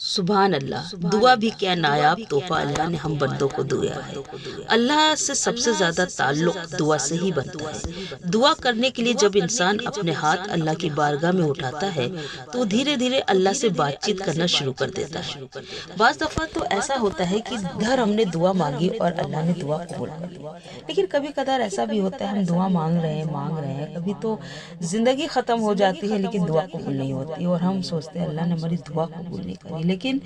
सुभान अल्लाह। दुआ भी क्या नायाब तोहफा अल्लाह ने हम बंदों को दिया है। अल्लाह से सबसे ज्यादा ताल्लुक दुआ से ही बनता है। दुआ करने के लिए जब इंसान अपने हाथ अल्लाह की बारगाह में उठाता है तो धीरे धीरे अल्लाह से बातचीत करना शुरू कर देता है। बाज दफा तो ऐसा होता है कि धर हमने दुआ मांगी और अल्लाह ने दुआ कबूल कर ली, लेकिन कभी कदार ऐसा भी होता है हम दुआ मांग रहे हैं, कभी तो जिंदगी खत्म हो जाती है लेकिन दुआ कबूल नहीं होती और हम सोचते हैं अल्लाह ने हमारी दुआ कबूल नहीं करी। लेकिन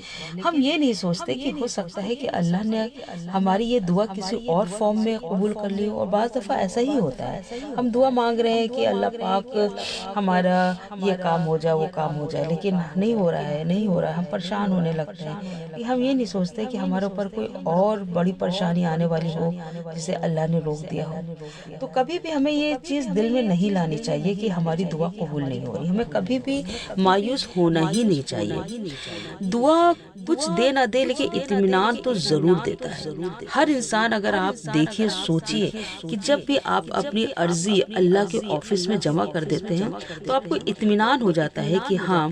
हम ये नहीं सोचते कि हो सकता है कि अल्लाह ने हमारी ये दुआ किसी और फॉर्म में कबूल कर ली हो। और बाज़ दफ़ा ऐसा ही होता है, हम दुआ मांग रहे हैं कि अल्लाह पाक हमारा ये काम हो जाए वो काम हो जाए, लेकिन नहीं हो रहा है, हम परेशान होने लगते हैं कि हम ये नहीं सोचते कि हमारे ऊपर कोई और बड़ी परेशानी आने वाली हो जिसे अल्लाह ने रोक दिया हो। तो कभी भी हमें ये चीज़ दिल में नहीं लानी चाहिए कि हमारी दुआ कबूल नहीं हो रही। हमें कभी भी मायूस होना ही नहीं चाहिए। दुआ कुछ दे ना दे लेकिन इत्मीनान तो जरूर देता है। हर इंसान, अगर आप देखिए सोचिए कि जब भी आप अपनी अर्जी अल्लाह के ऑफिस में जमा कर देते हैं तो आपको इत्मीनान हो जाता है कि हाँ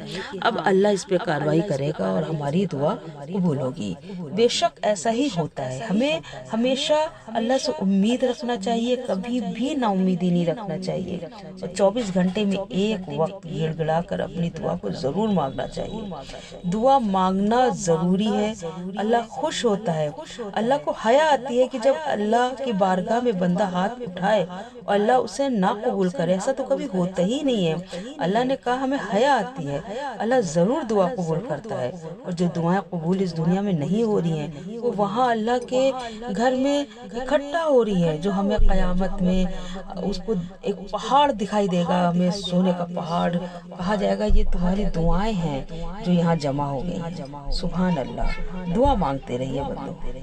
अब अल्लाह इस पे कार्रवाई करेगा और हमारी दुआ कबूल होगी। बेशक ऐसा ही होता है। हमें हमेशा अल्लाह से उम्मीद रखना चाहिए, कभी भी ना उम्मीदी नहीं रखना चाहिए और 24 घंटे में एक वक्त गिड़गिड़ा कर अपनी दुआ को जरूर मांगना चाहिए। दुआ मांगना जरूरी है। अल्लाह खुश होता है, अल्लाह को हया आती है कि जब अल्लाह की बारगाह में बंदा हाथ उठाए और अल्लाह उसे ना कबूल करे। ऐसा तो कभी होता ही नहीं है। अल्लाह ने कहा हमें हया आती है, अल्लाह जरूर दुआ कबूल करता है। और जो दुआएं कबूल इस दुनिया में नहीं हो रही हैं वो वहाँ अल्लाह के घर में इकट्ठा हो रही है, जो हमें क़यामत में उसको एक पहाड़ दिखाई देगा, हमें सोने का पहाड़ कहा जाएगा ये तुम्हारी दुआएं हैं जो यहाँ जमा हो गई हैं। सुभान अल्लाह। दुआ मांगते रहिए बंदों।